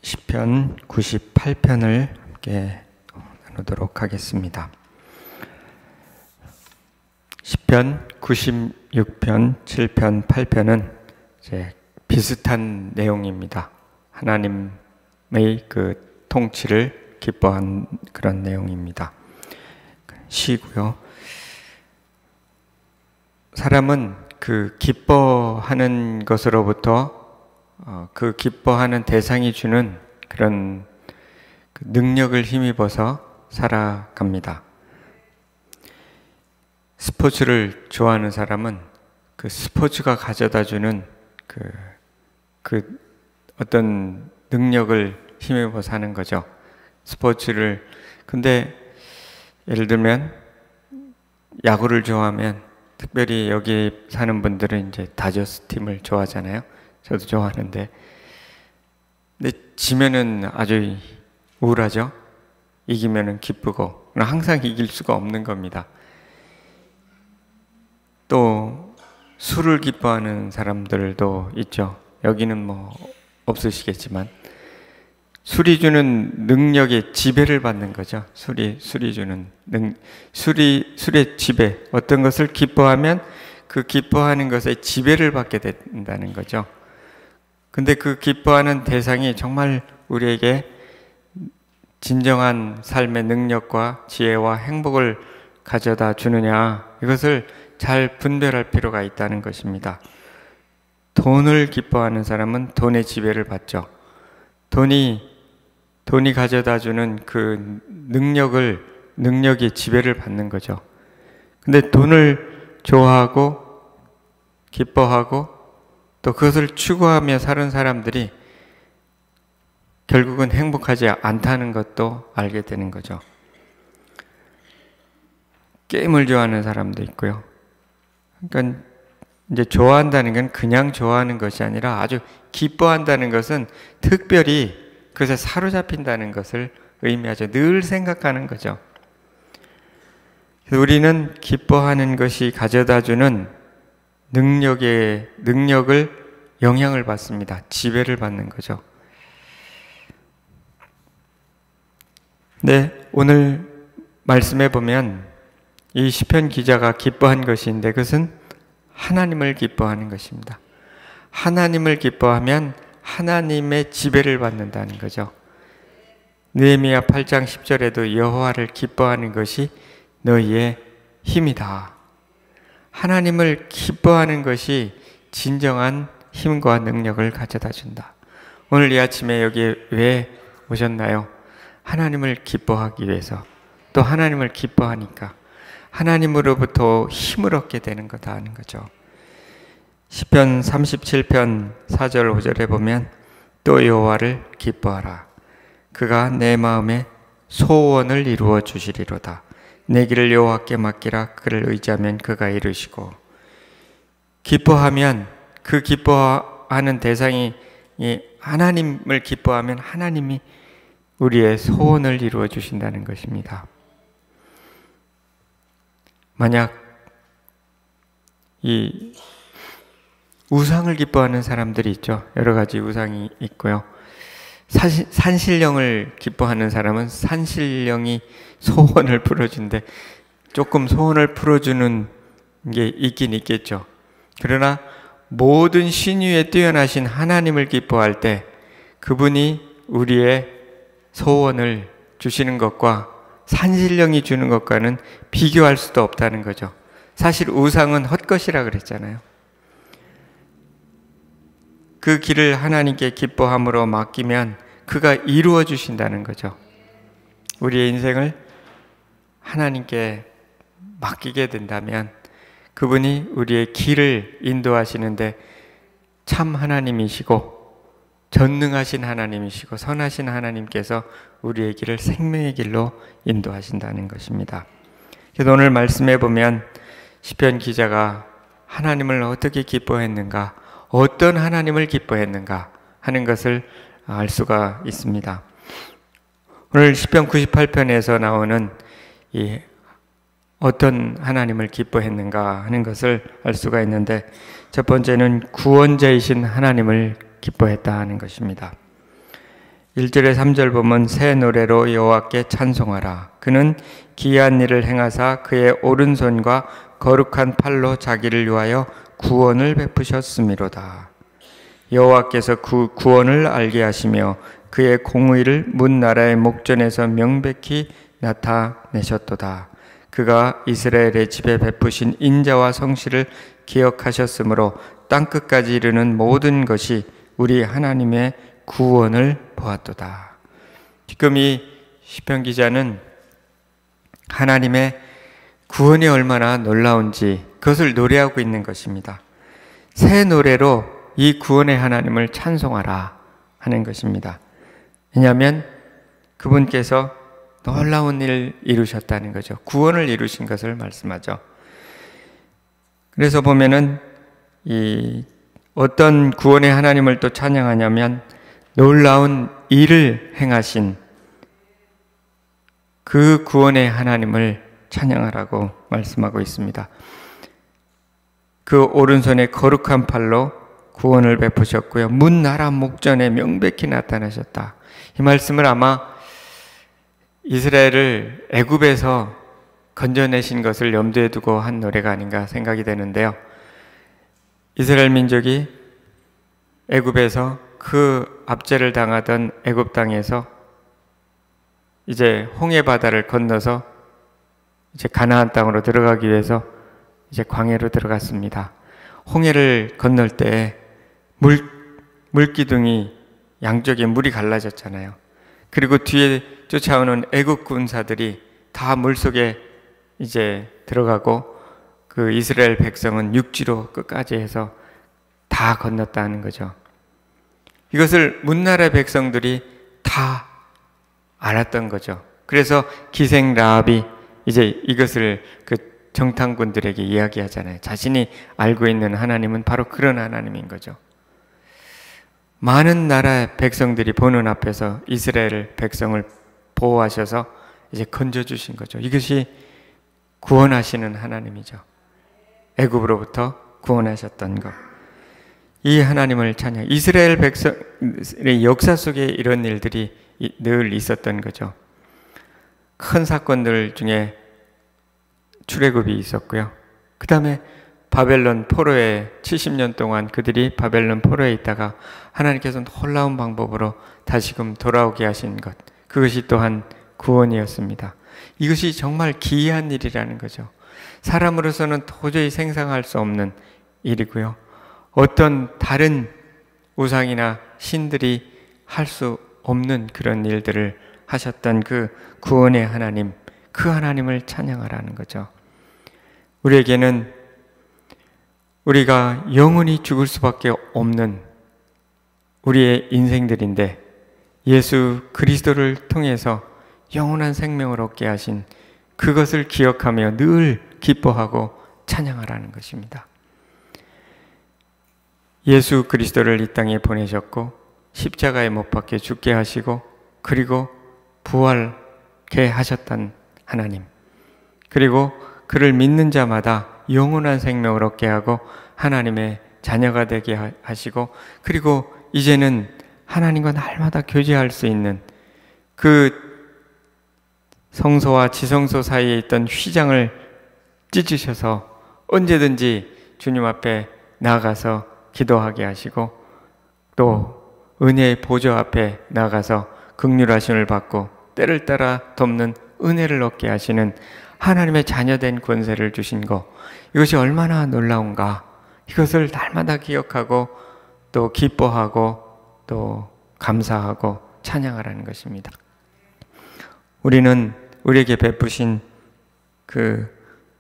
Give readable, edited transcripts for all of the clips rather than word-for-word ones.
시편 98편을 함께 나누도록 하겠습니다. 시편 96편, 7편, 8편은 이제 비슷한 내용입니다. 하나님의 그 통치를 기뻐한 그런 내용입니다. 시고요. 사람은 그 기뻐하는 것으로부터 그 기뻐하는 대상이 주는 그런 능력을 힘입어서 살아갑니다. 스포츠를 좋아하는 사람은 그 스포츠가 가져다 주는 그 어떤 능력을 힘입어 사는 거죠. 스포츠를. 근데 예를 들면 야구를 좋아하면, 특별히 여기 사는 분들은 이제 다저스 팀을 좋아하잖아요. 저도 좋아하는데, 근데 지면은 아주 우울하죠. 이기면은 기쁘고, 항상 이길 수가 없는 겁니다. 또 술을 기뻐하는 사람들도 있죠. 여기는 뭐 없으시겠지만, 술이 주는 능력에 지배를 받는 거죠. 술이 주는 술의 지배. 어떤 것을 기뻐하면 그 기뻐하는 것에 지배를 받게 된다는 거죠. 근데 그 기뻐하는 대상이 정말 우리에게 진정한 삶의 능력과 지혜와 행복을 가져다 주느냐, 이것을 잘 분별할 필요가 있다는 것입니다. 돈을 기뻐하는 사람은 돈의 지배를 받죠. 돈이 가져다 주는 그 능력의 지배를 받는 거죠. 근데 돈을 좋아하고 기뻐하고 또 그것을 추구하며 사는 사람들이 결국은 행복하지 않다는 것도 알게 되는 거죠. 게임을 좋아하는 사람도 있고요. 그러니까 이제 좋아한다는 건 그냥 좋아하는 것이 아니라 아주 기뻐한다는 것은 특별히 그것에 사로잡힌다는 것을 의미하죠. 늘 생각하는 거죠. 우리는 기뻐하는 것이 가져다주는 능력을 영향을 받습니다. 지배를 받는 거죠. 네, 오늘 말씀해 보면 이 시편 기자가 기뻐한 것인데 그것은 하나님을 기뻐하는 것입니다. 하나님을 기뻐하면 하나님의 지배를 받는다는 거죠. 느헤미야 8장 10절에도 여호와를 기뻐하는 것이 너희의 힘이다. 하나님을 기뻐하는 것이 진정한 힘과 능력을 가져다 준다. 오늘 이 아침에 여기에 왜 오셨나요? 하나님을 기뻐하기 위해서. 또 하나님을 기뻐하니까 하나님으로부터 힘을 얻게 되는 거다 하는 거죠. 시편 37편 4절 5절에 보면 또 여호와를 기뻐하라. 그가 내 마음에 소원을 이루어 주시리로다. 내 길을 여호와께 맡기라. 그를 의지하면 그가 이루시고. 기뻐하면 그 기뻐하는 대상이 하나님을 기뻐하면 하나님이 우리의 소원을 이루어 주신다는 것입니다. 만약 이 우상을 기뻐하는 사람들이 있죠. 여러 가지 우상이 있고요. 산신령을 기뻐하는 사람은 산신령이 소원을 풀어준대. 조금 소원을 풀어주는 게 있긴 있겠죠. 그러나 모든 신유에 뛰어나신 하나님을 기뻐할 때 그분이 우리의 소원을 주시는 것과 산신령이 주는 것과는 비교할 수도 없다는 거죠. 사실 우상은 헛것이라 그랬잖아요. 그 길을 하나님께 기뻐함으로 맡기면 그가 이루어 주신다는 거죠. 우리의 인생을 하나님께 맡기게 된다면 그분이 우리의 길을 인도하시는데 참 하나님이시고 전능하신 하나님이시고 선하신 하나님께서 우리의 길을 생명의 길로 인도하신다는 것입니다. 그래서 오늘 말씀해 보면 시편 기자가 하나님을 어떻게 기뻐했는가, 어떤 하나님을 기뻐했는가 하는 것을 알 수가 있습니다. 오늘 시편 98편에서 나오는 이 어떤 하나님을 기뻐했는가 하는 것을 알 수가 있는데, 첫 번째는 구원자이신 하나님을 기뻐했다 하는 것입니다. 1절에 3절 보면 새 노래로 여호와께 찬송하라. 그는 기이한 일을 행하사 그의 오른손과 거룩한 팔로 자기를 위하여 구원을 베푸셨음이로다. 여호와께서 그 구원을 알게 하시며 그의 공의를 문 나라의 목전에서 명백히 나타내셨도다. 그가 이스라엘의 집에 베푸신 인자와 성실을 기억하셨으므로 땅끝까지 이르는 모든 것이 우리 하나님의 구원을 보았도다. 지금 이 시편 기자는 하나님의 구원이 얼마나 놀라운지 그것을 노래하고 있는 것입니다. 새 노래로 이 구원의 하나님을 찬송하라 하는 것입니다. 왜냐하면 그분께서 놀라운 일을 이루셨다는 거죠. 구원을 이루신 것을 말씀하죠. 그래서 보면은 이 어떤 구원의 하나님을 또 찬양하냐면 놀라운 일을 행하신 그 구원의 하나님을 찬양하라고 말씀하고 있습니다. 그 오른손에 거룩한 팔로 구원을 베푸셨고요. 문 나라 목전에 명백히 나타나셨다. 이 말씀을 아마 이스라엘을 애굽에서 건져내신 것을 염두에 두고 한 노래가 아닌가 생각이 되는데요. 이스라엘 민족이 애굽에서 그 압제를 당하던 애굽 땅에서 이제 홍해 바다를 건너서 이제 가나안 땅으로 들어가기 위해서 이제 광야로 들어갔습니다. 홍해를 건널 때 물기둥이 양쪽에 물이 갈라졌잖아요. 그리고 뒤에 쫓아오는 애국 군사들이 다 물속에 이제 들어가고 그 이스라엘 백성은 육지로 끝까지 해서 다 건넜다는 거죠. 이것을 문나라 백성들이 다 알았던 거죠. 그래서 기생 라합이 이제 이것을 그 정탐꾼들에게 이야기하잖아요. 자신이 알고 있는 하나님은 바로 그런 하나님인 거죠. 많은 나라의 백성들이 보는 앞에서 이스라엘 백성을 보호하셔서 이제 건져주신 거죠. 이것이 구원하시는 하나님이죠. 애굽으로부터 구원하셨던 것. 이 하나님을 찬양. 이스라엘 백성의 역사 속에 이런 일들이 늘 있었던 거죠. 큰 사건들 중에 출애굽이 있었고요. 그 다음에 바벨론 포로에 70년 동안 그들이 바벨론 포로에 있다가 하나님께서 놀라운 방법으로 다시금 돌아오게 하신 것, 그것이 또한 구원이었습니다. 이것이 정말 기이한 일이라는 거죠. 사람으로서는 도저히 생각할 수 없는 일이고요. 어떤 다른 우상이나 신들이 할 수 없는 그런 일들을 하셨던 그 구원의 하나님, 그 하나님을 찬양하라는 거죠. 우리에게는 우리가 영원히 죽을 수밖에 없는 우리의 인생들인데 예수 그리스도를 통해서 영원한 생명을 얻게 하신 그것을 기억하며 늘 기뻐하고 찬양하라는 것입니다. 예수 그리스도를 이 땅에 보내셨고 십자가에 못 박혀 죽게 하시고 그리고 부활케 하셨던 하나님, 그리고 그를 믿는 자마다 영원한 생명을 얻게 하고 하나님의 자녀가 되게 하시고 그리고 이제는 하나님과 날마다 교제할 수 있는 그 성소와 지성소 사이에 있던 휘장을 찢으셔서 언제든지 주님 앞에 나아가서 기도하게 하시고 또 은혜의 보좌 앞에 나가서 긍휼하심을 받고 때를 따라 돕는 은혜를 얻게 하시는 하나님의 자녀된 권세를 주신 것, 이것이 얼마나 놀라운가. 이것을 날마다 기억하고 또 기뻐하고 또 감사하고 찬양하라는 것입니다. 우리는 우리에게 베푸신 그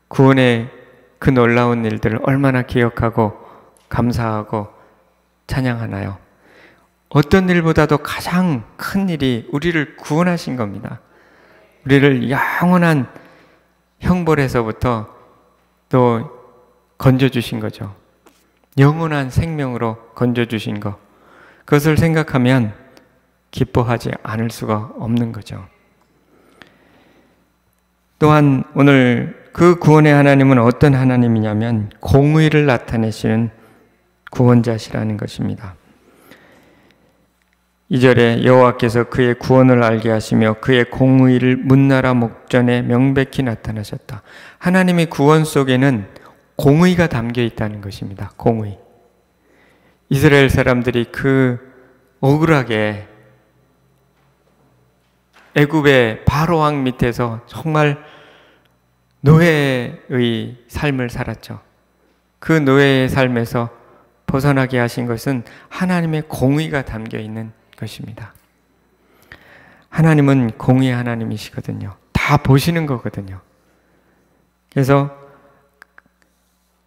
구원의 그 놀라운 일들을 얼마나 기억하고 감사하고 찬양하나요? 어떤 일보다도 가장 큰 일이 우리를 구원하신 겁니다. 우리를 영원한 형벌에서부터 또 건져주신 거죠. 영원한 생명으로 건져주신 것. 그것을 생각하면 기뻐하지 않을 수가 없는 거죠. 또한 오늘 그 구원의 하나님은 어떤 하나님이냐면 공의를 나타내시는 구원자시라는 것입니다. 2절에 여호와께서 그의 구원을 알게 하시며 그의 공의를 문나라 목전에 명백히 나타나셨다. 하나님의 구원 속에는 공의가 담겨 있다는 것입니다. 공의. 이스라엘 사람들이 그 억울하게 애굽의 바로 왕 밑에서 정말 노예의 삶을 살았죠. 그 노예의 삶에서 벗어나게 하신 것은 하나님의 공의가 담겨 있는 것입니다. 하나님은 공의의 하나님이시거든요. 다 보시는 거거든요. 그래서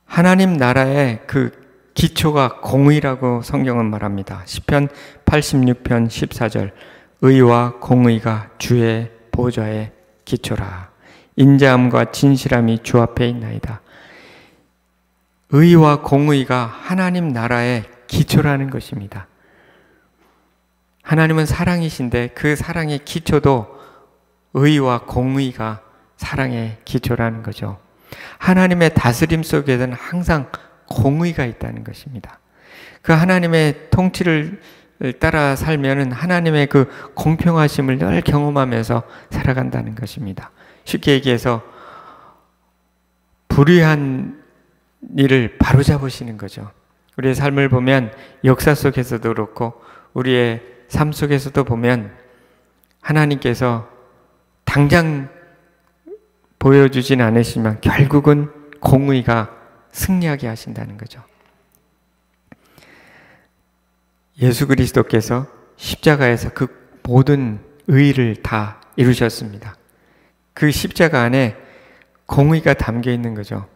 하나님 나라의 그 기초가 공의라고 성경은 말합니다. 시편 86편 14절 의와 공의가 주의 보좌의 기초라. 인자함과 진실함이 주 앞에 있나이다. 의와 공의가 하나님 나라의 기초라는 것입니다. 하나님은 사랑이신데 그 사랑의 기초도 의와 공의가 사랑의 기초라는 거죠. 하나님의 다스림 속에는 항상 공의가 있다는 것입니다. 그 하나님의 통치를 따라 살면은 하나님의 그 공평하심을 늘 경험하면서 살아간다는 것입니다. 쉽게 얘기해서 불의한 일을 바로잡으시는 거죠. 우리의 삶을 보면 역사 속에서도 그렇고 우리의 삶 속에서도 보면 하나님께서 당장 보여주진 않으시지만 결국은 공의가 승리하게 하신다는 거죠. 예수 그리스도께서 십자가에서 그 모든 의의를 다 이루셨습니다. 그 십자가 안에 공의가 담겨 있는 거죠.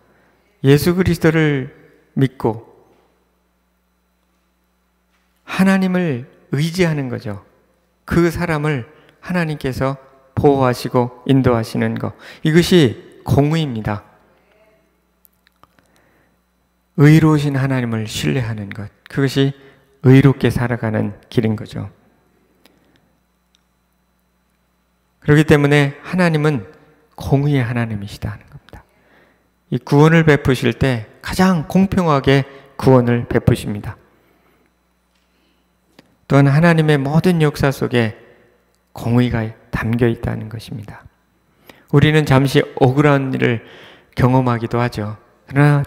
예수 그리스도를 믿고 하나님을 의지하는 거죠. 그 사람을 하나님께서 보호하시고 인도하시는 것. 이것이 공의입니다. 의로우신 하나님을 신뢰하는 것. 그것이 의롭게 살아가는 길인 거죠. 그렇기 때문에 하나님은 공의의 하나님이시다는 겁니다. 이 구원을 베푸실 때 가장 공평하게 구원을 베푸십니다. 또한 하나님의 모든 역사 속에 공의가 담겨 있다는 것입니다. 우리는 잠시 억울한 일을 경험하기도 하죠. 그러나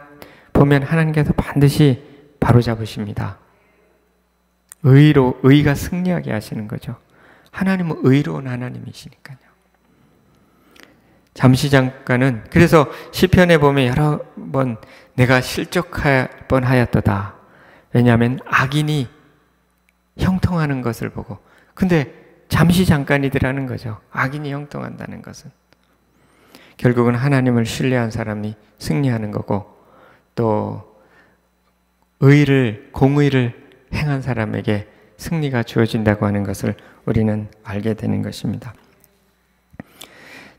보면 하나님께서 반드시 바로잡으십니다. 의가 승리하게 하시는 거죠. 하나님은 의로운 하나님이시니까요. 잠시 잠깐은 그래서 시편에 보면 여러 번 내가 실족할 뻔하였도다. 왜냐하면 악인이 형통하는 것을 보고 근데 잠시 잠깐이더라는 거죠. 악인이 형통한다는 것은 결국은 하나님을 신뢰한 사람이 승리하는 거고 또 공의를 행한 사람에게 승리가 주어진다고 하는 것을 우리는 알게 되는 것입니다.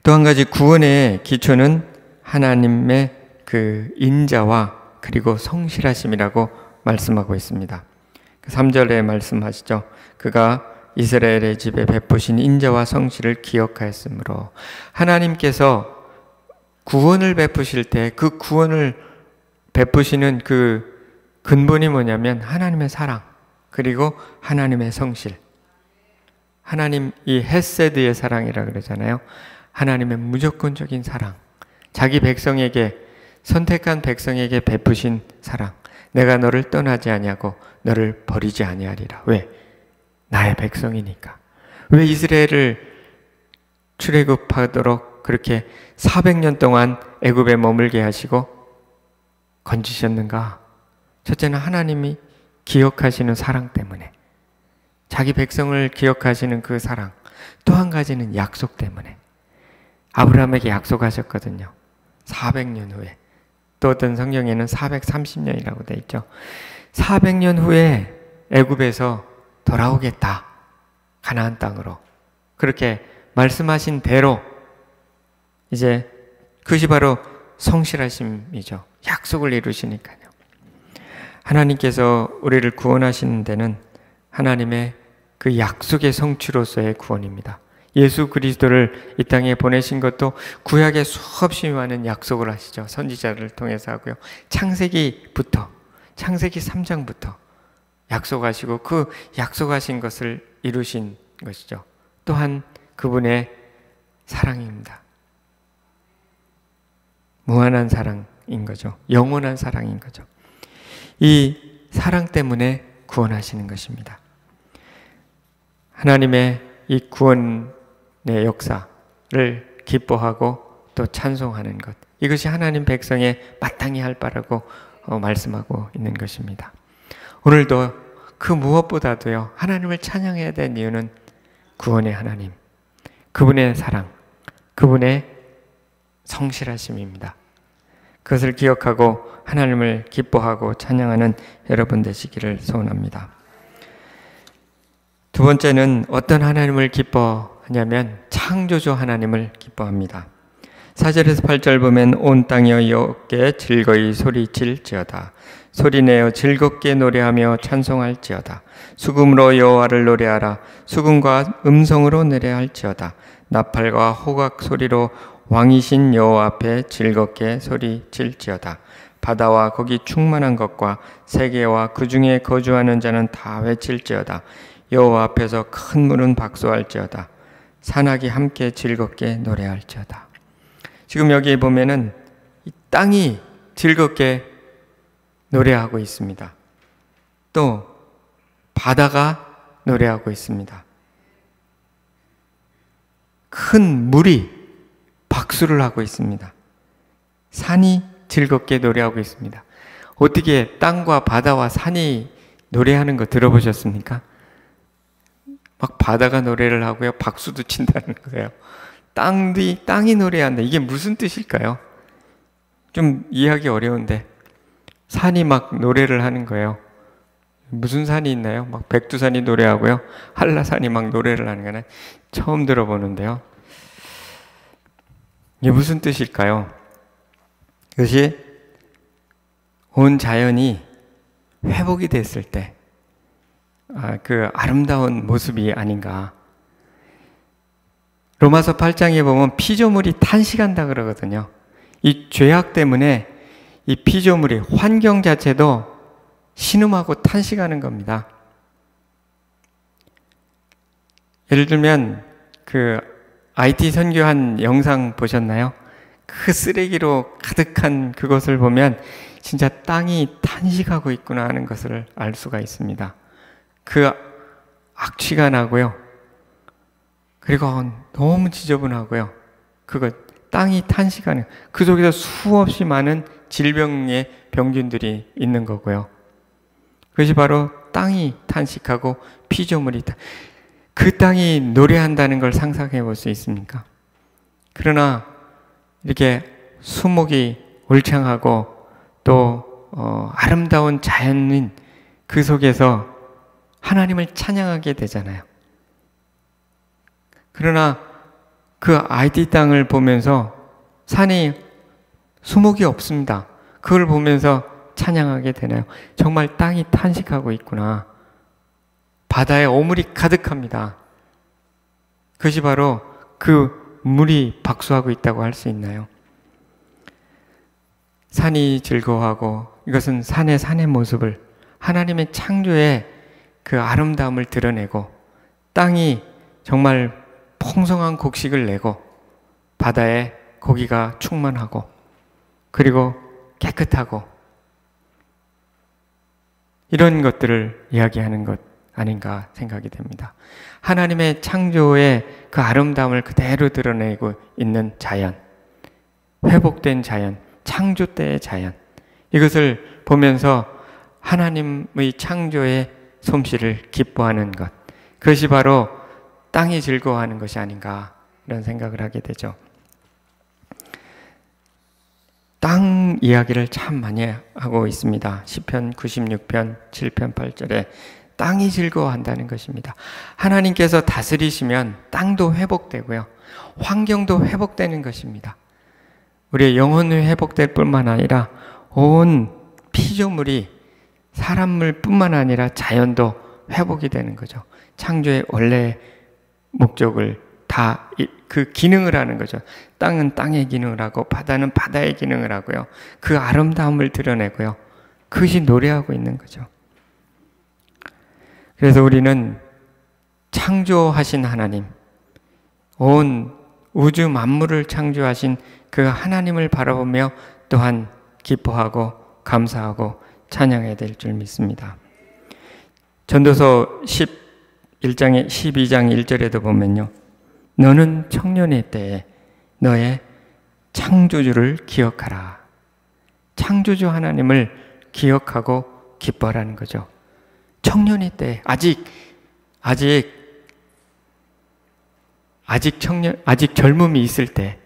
또 한 가지 구원의 기초는 하나님의 그 인자와 그리고 성실하심이라고 말씀하고 있습니다. 3절에 말씀하시죠. 그가 이스라엘의 집에 베푸신 인자와 성실을 기억하였으므로 하나님께서 구원을 베푸실 때 그 구원을 베푸시는 그 근본이 뭐냐면 하나님의 사랑 그리고 하나님의 성실. 하나님 이 헤세드의 사랑이라고 그러잖아요. 하나님의 무조건적인 사랑. 자기 백성에게 선택한 백성에게 베푸신 사랑. 내가 너를 떠나지 아니하고 너를 버리지 아니하리라. 왜? 나의 백성이니까. 왜 이스라엘을 출애굽하도록 그렇게 400년 동안 애굽에 머물게 하시고 건지셨는가? 첫째는 하나님이 기억하시는 사랑 때문에, 자기 백성을 기억하시는 그 사랑. 또 한 가지는 약속 때문에. 아브라함에게 약속하셨거든요. 400년 후에. 또 어떤 성경에는 430년이라고 되어 있죠. 400년 후에 애굽에서 돌아오겠다. 가나안 땅으로. 그렇게 말씀하신 대로 이제 그것이 바로 성실하심이죠. 약속을 이루시니까요. 하나님께서 우리를 구원하시는 데는 하나님의 그 약속의 성취로서의 구원입니다. 예수 그리스도를 이 땅에 보내신 것도 구약에 수없이 많은 약속을 하시죠. 선지자를 통해서 하고요. 창세기 3장부터 약속하시고 그 약속하신 것을 이루신 것이죠. 또한 그분의 사랑입니다. 무한한 사랑인 거죠. 영원한 사랑인 거죠. 이 사랑 때문에 구원하시는 것입니다. 하나님의 이 구원의 역사를 기뻐하고 또 찬송하는 것, 이것이 하나님 백성의 마땅히 할 바라고 말씀하고 있는 것입니다. 오늘도 그 무엇보다도요, 하나님을 찬양해야 될 이유는 구원의 하나님, 그분의 사랑, 그분의 성실하심입니다. 그것을 기억하고 하나님을 기뻐하고 찬양하는 여러분 되시기를 소원합니다. 두 번째는 어떤 하나님을 기뻐하냐면 창조주 하나님을 기뻐합니다. 4절에서 8절 보면 온 땅이여 여호와께 즐거이 소리칠지어다. 소리내어 즐겁게 노래하며 찬송할지어다. 수금으로 여호와를 노래하라. 수금과 음성으로 노래할지어다. 나팔과 호각 소리로 왕이신 여호와 앞에 즐겁게 소리칠지어다. 바다와 거기 충만한 것과 세계와 그 중에 거주하는 자는 다 외칠지어다. 여호와 앞에서 큰 물은 박수할지어다. 산악이 함께 즐겁게 노래할지어다. 지금 여기 보면은 이 땅이 즐겁게 노래하고 있습니다. 또 바다가 노래하고 있습니다. 큰 물이 박수를 하고 있습니다. 산이 즐겁게 노래하고 있습니다. 어떻게 땅과 바다와 산이 노래하는 거 들어보셨습니까? 막 바다가 노래를 하고요, 박수도 친다는 거예요. 땅이 노래한다. 이게 무슨 뜻일까요? 좀 이해하기 어려운데 산이 막 노래를 하는 거예요. 무슨 산이 있나요? 막 백두산이 노래하고요, 한라산이 막 노래를 하는 거는 처음 들어보는데요. 이게 무슨 뜻일까요? 그것이 온 자연이 회복이 됐을 때 그 아름다운 모습이 아닌가. 로마서 8장에 보면 피조물이 탄식한다 그러거든요. 이 죄악 때문에 이 피조물이, 환경 자체도 신음하고 탄식하는 겁니다. 예를 들면 그 IT 선교한 영상 보셨나요? 그 쓰레기로 가득한 그것을 보면 진짜 땅이 탄식하고 있구나 하는 것을 알 수가 있습니다. 그 악취가 나고요. 그리고 너무 지저분하고요. 땅이 탄식하는, 그 속에서 수없이 많은 질병의 병균들이 있는 거고요. 그것이 바로 땅이 탄식하고 피조물이 그 땅이 노래한다는 걸 상상해 볼 수 있습니까? 그러나 이렇게 수목이 울창하고 또 아름다운 자연인 그 속에서 하나님을 찬양하게 되잖아요. 그러나 그 아이디 땅을 보면서 산에 수목이 없습니다. 그걸 보면서 찬양하게 되나요? 정말 땅이 탄식하고 있구나. 바다에 오물이 가득합니다. 그것이 바로 그 물이 박수하고 있다고 할 수 있나요? 산이 즐거워하고, 이것은 산의 모습을, 하나님의 창조의 그 아름다움을 드러내고, 땅이 정말 풍성한 곡식을 내고, 바다에 고기가 충만하고, 그리고 깨끗하고, 이런 것들을 이야기하는 것 아닌가 생각이 됩니다. 하나님의 창조의 그 아름다움을 그대로 드러내고 있는 자연, 회복된 자연, 창조 때의 자연, 이것을 보면서 하나님의 창조의 솜씨를 기뻐하는 것, 그것이 바로 땅이 즐거워하는 것이 아닌가 이런 생각을 하게 되죠. 땅 이야기를 참 많이 하고 있습니다. 시편 96편 7편 8절에 땅이 즐거워한다는 것입니다. 하나님께서 다스리시면 땅도 회복되고요, 환경도 회복되는 것입니다. 우리의 영혼이 회복될 뿐만 아니라 온 피조물이, 사람물 뿐만 아니라 자연도 회복이 되는 거죠. 창조의 원래 목적을 다 그 기능을 하는 거죠. 땅은 땅의 기능을 하고 바다는 바다의 기능을 하고요. 그 아름다움을 드러내고요. 그것이 노래하고 있는 거죠. 그래서 우리는 창조하신 하나님, 온 우주 만물을 창조하신 그 하나님을 바라보며 또한 기뻐하고 감사하고 찬양해야 될 줄 믿습니다. 전도서 12장 1절에도 보면요, 너는 청년의 때에 너의 창조주를 기억하라. 창조주 하나님을 기억하고 기뻐하라는 거죠. 청년의 때, 아직 젊음이 있을 때,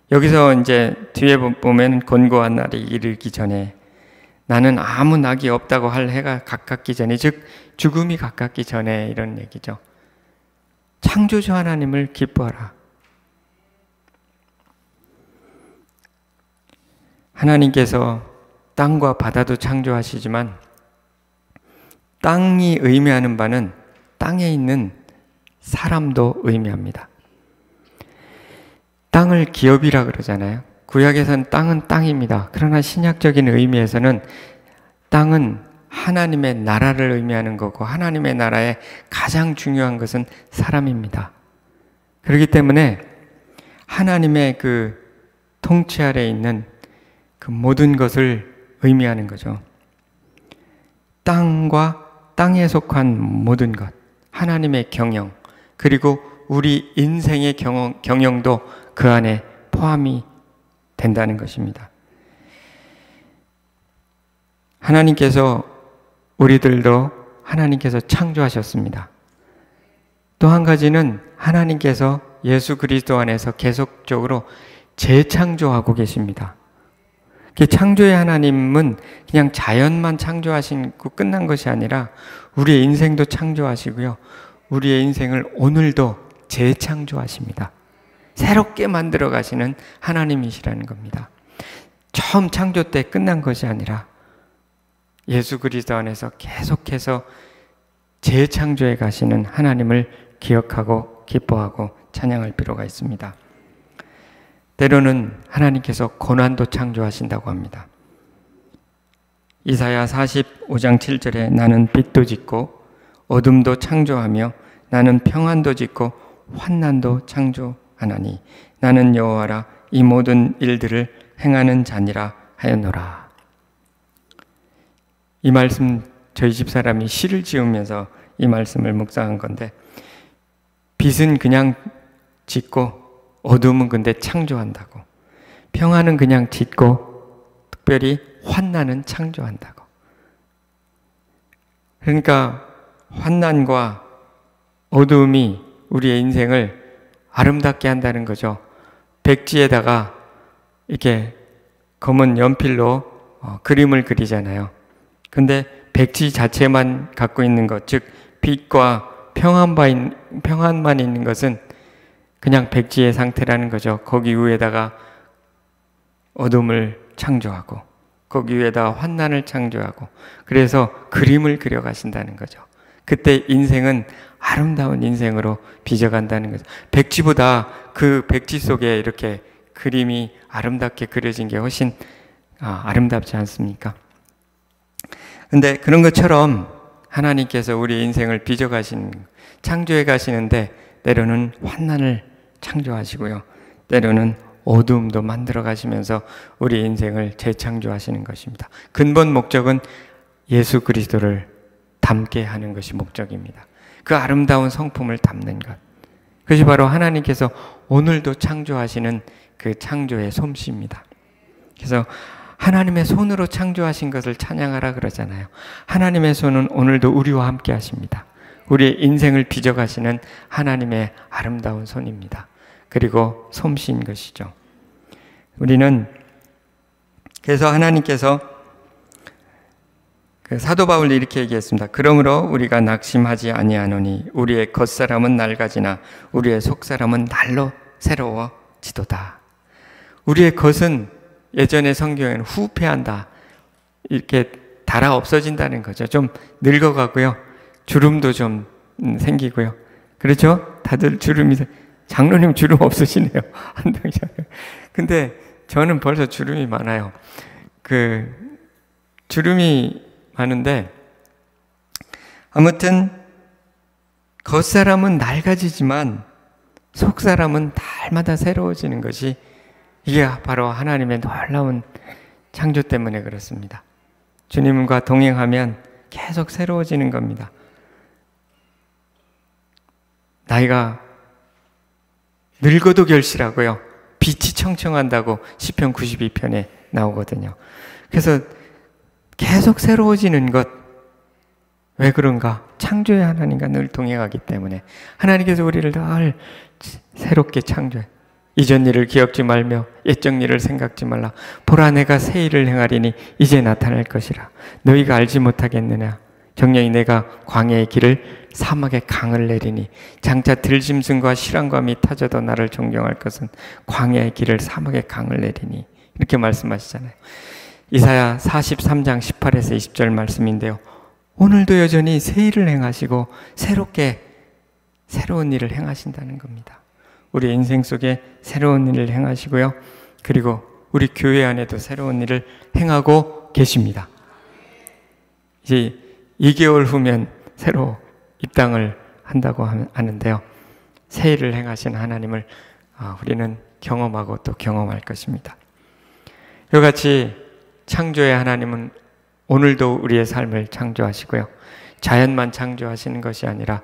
여기서 이제 뒤에 보면 곤고한 날이 이르기 전에, 나는 아무 낙이 없다고 할 해가 가깝기 전에, 즉 죽음이 가깝기 전에, 이런 얘기죠. 창조주 하나님을 기뻐하라. 하나님께서 땅과 바다도 창조하시지만 땅이 의미하는 바는 땅에 있는 사람도 의미합니다. 땅을 기업이라 그러잖아요. 구약에서는 땅은 땅입니다. 그러나 신약적인 의미에서는 땅은 하나님의 나라를 의미하는 거고, 하나님의 나라의 가장 중요한 것은 사람입니다. 그렇기 때문에 하나님의 그 통치 아래에 있는 그 모든 것을 의미하는 거죠. 땅과 땅에 속한 모든 것, 하나님의 경영, 그리고 우리 인생의 경영도 그 안에 포함이 된다는 것입니다. 하나님께서 우리들도 하나님께서 창조하셨습니다. 또 한 가지는 하나님께서 예수 그리스도 안에서 계속적으로 재창조하고 계십니다. 창조의 하나님은 그냥 자연만 창조하시고 끝난 것이 아니라 우리의 인생도 창조하시고요, 우리의 인생을 오늘도 재창조하십니다. 새롭게 만들어 가시는 하나님이시라는 겁니다. 처음 창조 때 끝난 것이 아니라 예수 그리스도 안에서 계속해서 재창조해 가시는 하나님을 기억하고 기뻐하고 찬양할 필요가 있습니다. 때로는 하나님께서 고난도 창조하신다고 합니다. 이사야 45장 7절에 나는 빛도 짓고 어둠도 창조하며 나는 평안도 짓고 환난도 창조하나니 나는 여호와라 이 모든 일들을 행하는 자니라 하였노라. 이 말씀 저희 집사람이 시를 지으면서 이 말씀을 묵상한 건데, 빛은 그냥 짓고 어둠은 근데 창조한다고, 평안은 그냥 짓고 특별히 환난은 창조한다고. 그러니까 환난과 어둠이 우리의 인생을 아름답게 한다는 거죠. 백지에다가 이렇게 검은 연필로 그림을 그리잖아요. 근데 백지 자체만 갖고 있는 것, 즉 빛과 평안만 있는 것은 그냥 백지의 상태라는 거죠. 거기 위에다가 어둠을 창조하고 거기 위에다가 환난을 창조하고, 그래서 그림을 그려가신다는 거죠. 그때 인생은 아름다운 인생으로 빚어간다는 거죠. 백지보다 그 백지 속에 이렇게 그림이 아름답게 그려진 게 훨씬 아름답지 않습니까? 근데 그런 것처럼 하나님께서 우리 인생을 빚어가시는, 창조해 가시는데 때로는 환난을 창조하시고요, 때로는 어두움도 만들어 가시면서 우리 인생을 재창조하시는 것입니다. 근본 목적은 예수 그리스도를 담게 하는 것이 목적입니다. 그 아름다운 성품을 담는 것, 그것이 바로 하나님께서 오늘도 창조하시는 그 창조의 솜씨입니다. 그래서 하나님의 손으로 창조하신 것을 찬양하라 그러잖아요. 하나님의 손은 오늘도 우리와 함께 하십니다. 우리의 인생을 빚어가시는 하나님의 아름다운 손입니다. 그리고 솜씨인 것이죠. 우리는 그래서 하나님께서 사도 바울이 이렇게 얘기했습니다. 그러므로 우리가 낙심하지 아니하노니 우리의 겉사람은 낡아지나 우리의 속사람은 날로 새로워지도다. 우리의 겉은 예전의 성경에는 후패한다, 이렇게 달 없어진다는 거죠. 좀 늙어가고요, 주름도 좀 생기고요. 그렇죠? 다들 주름이, 장로님 주름 없으시네요. 근데 저는 벌써 주름이 많아요. 주름이 많은데, 아무튼 겉사람은 낡아지지만 속사람은 날마다 새로워지는 것이, 이게 바로 하나님의 놀라운 창조 때문에 그렇습니다. 주님과 동행하면 계속 새로워지는 겁니다. 나이가 늙어도 결실하고요, 빛이 청청한다고 시편 92편에 나오거든요. 그래서 계속 새로워지는 것, 왜 그런가? 창조의 하나님과 늘 동행하기 때문에. 하나님께서 우리를 늘 새롭게 창조해. 이전 일을 기억지 말며 옛적 일을 생각지 말라. 보라, 내가 새 일을 행하리니 이제 나타날 것이라. 너희가 알지 못하겠느냐? 정령이 내가 광야의 길을 사막의 강을 내리니 장차 들짐승과 실랑감이 타져도 나를 존경할 것은 광야의 길을 사막의 강을 내리니, 이렇게 말씀하시잖아요. 이사야 43장 18에서 20절 말씀인데요. 오늘도 여전히 새 일을 행하시고 새로운 일을 행하신다는 겁니다. 우리 인생 속에 새로운 일을 행하시고요, 그리고 우리 교회 안에도 새로운 일을 행하고 계십니다. 이제 2개월 후면 새로 입당을 한다고 하는데요, 새 일을 행하신 하나님을 우리는 경험하고 또 경험할 것입니다. 이와 같이 창조의 하나님은 오늘도 우리의 삶을 창조하시고요, 자연만 창조하시는 것이 아니라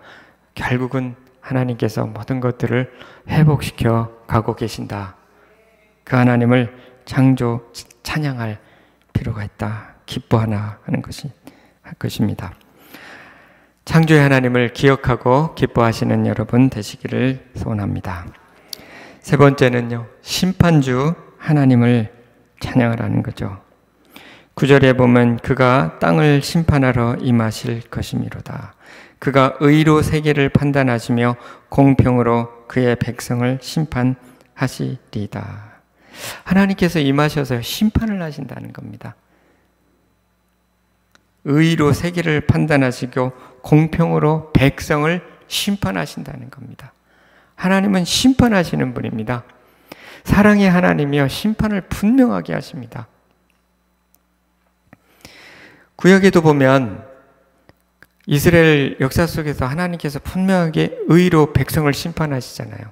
결국은 하나님께서 모든 것들을 회복시켜 가고 계신다. 그 하나님을 찬양할 필요가 있다, 기뻐하나 하는 것입니다. 창조의 하나님을 기억하고 기뻐하시는 여러분 되시기를 소원합니다. 세 번째는요, 심판주 하나님을 찬양하라는 거죠. 9절에 보면 그가 땅을 심판하러 임하실 것이미로다. 그가 의로 세계를 판단하시며 공평으로 그의 백성을 심판하시리다. 하나님께서 임하셔서 심판을 하신다는 겁니다. 의로 세계를 판단하시고 공평으로 백성을 심판하신다는 겁니다. 하나님은 심판하시는 분입니다. 사랑의 하나님이여 심판을 분명하게 하십니다. 구약에도 보면 이스라엘 역사 속에서 하나님께서 분명하게 의로 백성을 심판하시잖아요.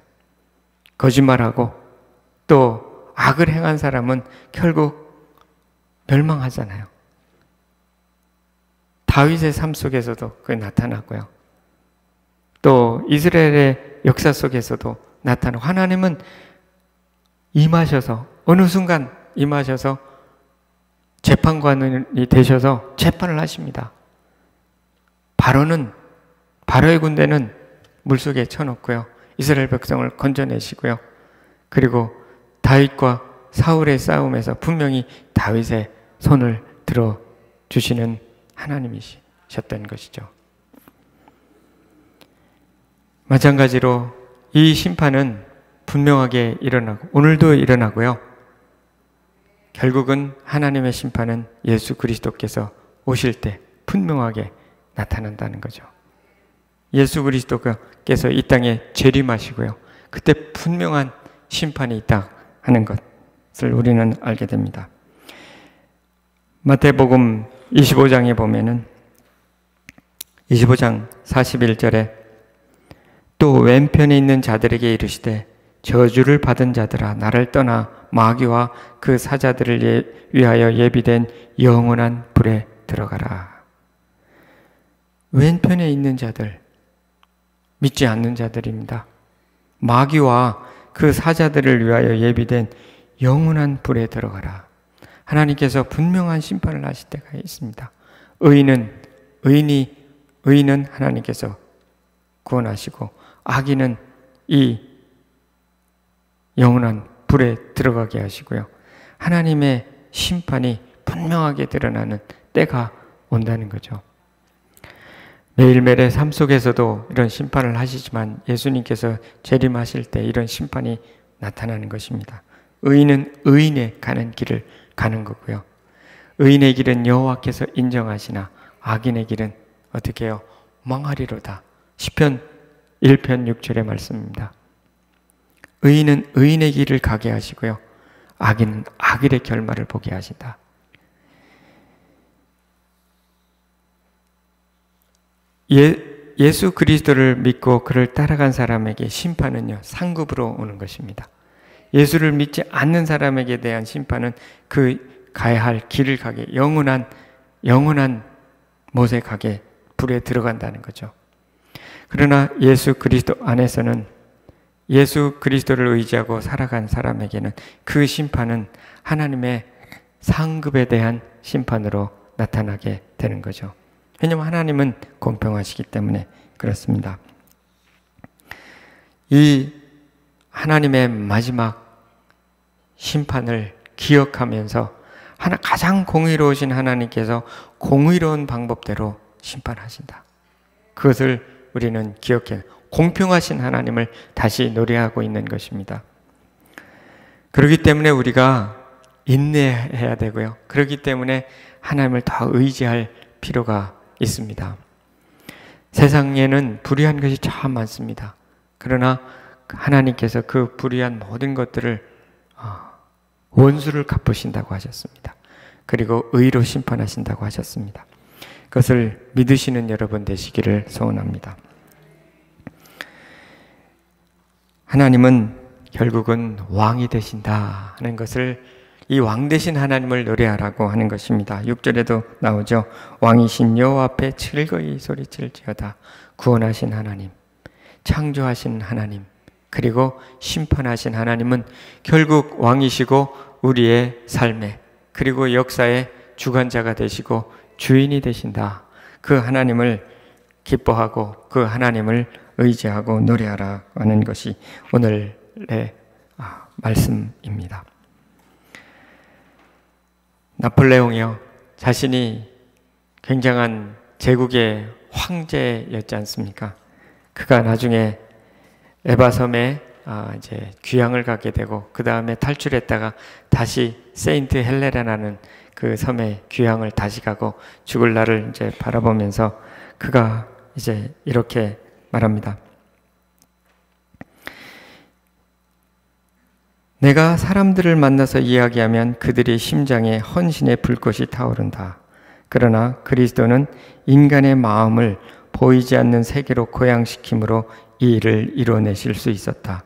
거짓말하고 또 악을 행한 사람은 결국 멸망하잖아요. 다윗의 삶 속에서도 그게 나타나고요. 또 이스라엘의 역사 속에서도 나타나고, 하나님은 임하셔서 어느 순간 임하셔서 재판관이 되셔서 재판을 하십니다. 바로의 군대는 물속에 쳐놓고요, 이스라엘 백성을 건져내시고요, 그리고 다윗과 사울의 싸움에서 분명히 다윗의 손을 들어주시는 하나님이셨던 것이죠. 마찬가지로 이 심판은 분명하게 일어나고 오늘도 일어나고요, 결국은 하나님의 심판은 예수 그리스도께서 오실 때 분명하게 나타난다는 거죠. 예수 그리스도께서 이 땅에 재림하시고요, 그때 분명한 심판이 있다 하는 것을 우리는 알게 됩니다. 마태복음 25장에 보면은 25장 41절에 또 왼편에 있는 자들에게 이르시되 저주를 받은 자들아 나를 떠나 마귀와 그 사자들을 위하여 예비된 영원한 불에 들어가라. 왼편에 있는 자들, 믿지 않는 자들입니다. 마귀와 그 사자들을 위하여 예비된 영원한 불에 들어가라. 하나님께서 분명한 심판을 하실 때가 있습니다. 의인은 하나님께서 구원하시고 악인은 이 영원한 불에 들어가게 하시고요, 하나님의 심판이 분명하게 드러나는 때가 온다는 거죠. 매일매일의 삶 속에서도 이런 심판을 하시지만 예수님께서 재림하실 때 이런 심판이 나타나는 것입니다. 의인은 의인의 가는 길을 가는 거고요, 의인의 길은 여호와께서 인정하시나 악인의 길은 어떻게 해요? 망하리로다. 시편 1편 6절의 말씀입니다. 의인은 의인의 길을 가게 하시고요, 악인은 악인의 결말을 보게 하신다. 예수 그리스도를 믿고 그를 따라간 사람에게 심판은요, 상급으로 오는 것입니다. 예수를 믿지 않는 사람에게 대한 심판은 그 가야 할 길을 가게, 영원한 못에 가게 불에 들어간다는 거죠. 그러나 예수 그리스도 안에서는 예수 그리스도를 의지하고 살아간 사람에게는 그 심판은 하나님의 상급에 대한 심판으로 나타나게 되는 거죠. 왜냐하면 하나님은 공평하시기 때문에 그렇습니다. 이 하나님의 마지막 심판을 기억하면서 가장 공의로우신 하나님께서 공의로운 방법대로 심판하신다. 그것을 우리는 기억해 공평하신 하나님을 다시 노래하고 있는 것입니다. 그렇기 때문에 우리가 인내해야 되고요. 그렇기 때문에 하나님을 더 의지할 필요가 있습니다. 세상에는 불의한 것이 참 많습니다. 그러나 하나님께서 그 불의한 모든 것들을 원수를 갚으신다고 하셨습니다. 그리고 의로 심판하신다고 하셨습니다. 그것을 믿으시는 여러분 되시기를 소원합니다. 하나님은 결국은 왕이 되신다 하는 것을 이 왕 되신 하나님을 노래하라고 하는 것입니다. 6절에도 나오죠. 왕이신 여호와 앞에 즐거이 소리칠지어다. 구원하신 하나님, 창조하신 하나님, 그리고 심판하신 하나님은 결국 왕이시고 우리의 삶에 그리고 역사의 주관자가 되시고 주인이 되신다. 그 하나님을 기뻐하고 그 하나님을 의지하고 노래하라 하는 것이 오늘의 말씀입니다. 나폴레옹이요, 자신이 굉장한 제국의 황제였지 않습니까? 그가 나중에 에바섬에 이제 귀향을 가게 되고 그 다음에 탈출했다가 다시 세인트 헬레나라는 그 섬에 귀향을 다시 가고 죽을 날을 이제 바라보면서 그가 이제 이렇게 말합니다. 내가 사람들을 만나서 이야기하면 그들의 심장에 헌신의 불꽃이 타오른다. 그러나 그리스도는 인간의 마음을 보이지 않는 세계로 고양시킴으로 이 일을 이뤄내실 수 있었다.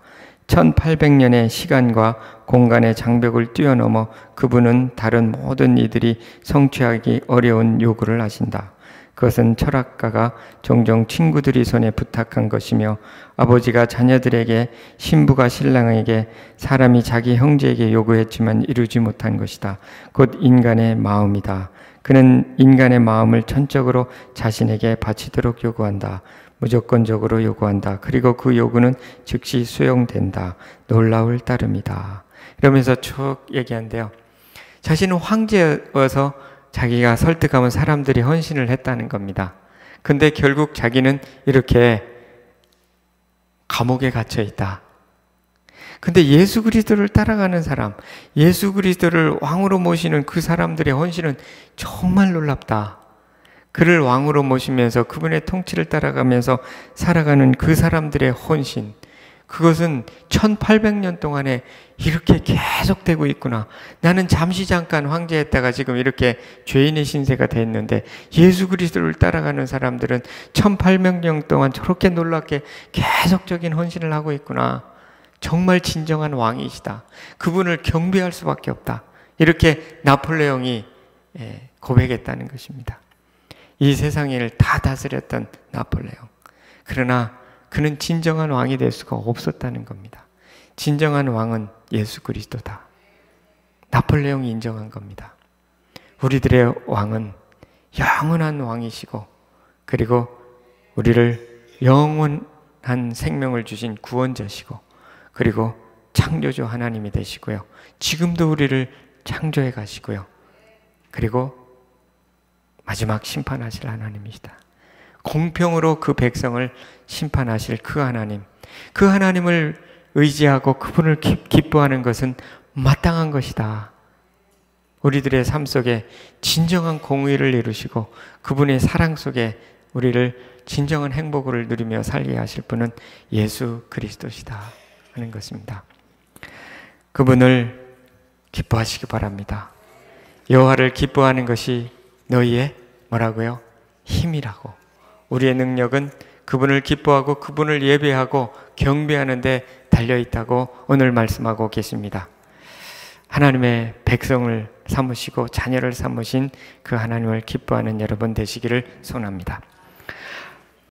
1800년의 시간과 공간의 장벽을 뛰어넘어 그분은 다른 모든 이들이 성취하기 어려운 요구를 하신다. 그것은 철학가가 종종 친구들이 손에 부탁한 것이며 아버지가 자녀들에게, 신부가 신랑에게, 사람이 자기 형제에게 요구했지만 이루지 못한 것이다. 곧 인간의 마음이다. 그는 인간의 마음을 전적으로 자신에게 바치도록 요구한다. 무조건적으로 요구한다. 그리고 그 요구는 즉시 수용된다. 놀라울 따름이다. 이러면서 쭉 얘기한대요. 자신은 황제여서 자기가 설득하면 사람들이 헌신을 했다는 겁니다. 근데 결국 자기는 이렇게 감옥에 갇혀 있다. 근데 예수 그리스도를 따라가는 사람, 예수 그리스도를 왕으로 모시는 그 사람들의 헌신은 정말 놀랍다. 그를 왕으로 모시면서 그분의 통치를 따라가면서 살아가는 그 사람들의 헌신, 그것은 1800년 동안에 이렇게 계속되고 있구나. 나는 잠깐 황제했다가 지금 이렇게 죄인의 신세가 됐는데 예수 그리스도를 따라가는 사람들은 1800년 동안 저렇게 놀랍게 계속적인 헌신을 하고 있구나. 정말 진정한 왕이시다. 그분을 경배할 수밖에 없다. 이렇게 나폴레옹이 고백했다는 것입니다. 이 세상을 다 다스렸던 나폴레옹. 그러나 그는 진정한 왕이 될 수가 없었다는 겁니다. 진정한 왕은 예수 그리스도다. 나폴레옹이 인정한 겁니다. 우리들의 왕은 영원한 왕이시고 그리고 우리를 영원한 생명을 주신 구원자시고 그리고 창조주 하나님이 되시고요. 지금도 우리를 창조해 가시고요. 그리고 마지막 심판하실 하나님이시다. 공평으로 그 백성을 심판하실 그 하나님, 그 하나님을 의지하고 그분을 기뻐하는 것은 마땅한 것이다. 우리들의 삶 속에 진정한 공의를 이루시고 그분의 사랑 속에 우리를 진정한 행복을 누리며 살게 하실 분은 예수 그리스도시다 하는 것입니다. 그분을 기뻐하시기 바랍니다. 여호와를 기뻐하는 것이 너희의 뭐라고요? 힘이라고. 우리의 능력은 그분을 기뻐하고 그분을 예배하고 경배하는 데 달려있다고 오늘 말씀하고 계십니다. 하나님의 백성을 삼으시고 자녀를 삼으신 그 하나님을 기뻐하는 여러분 되시기를 소원합니다.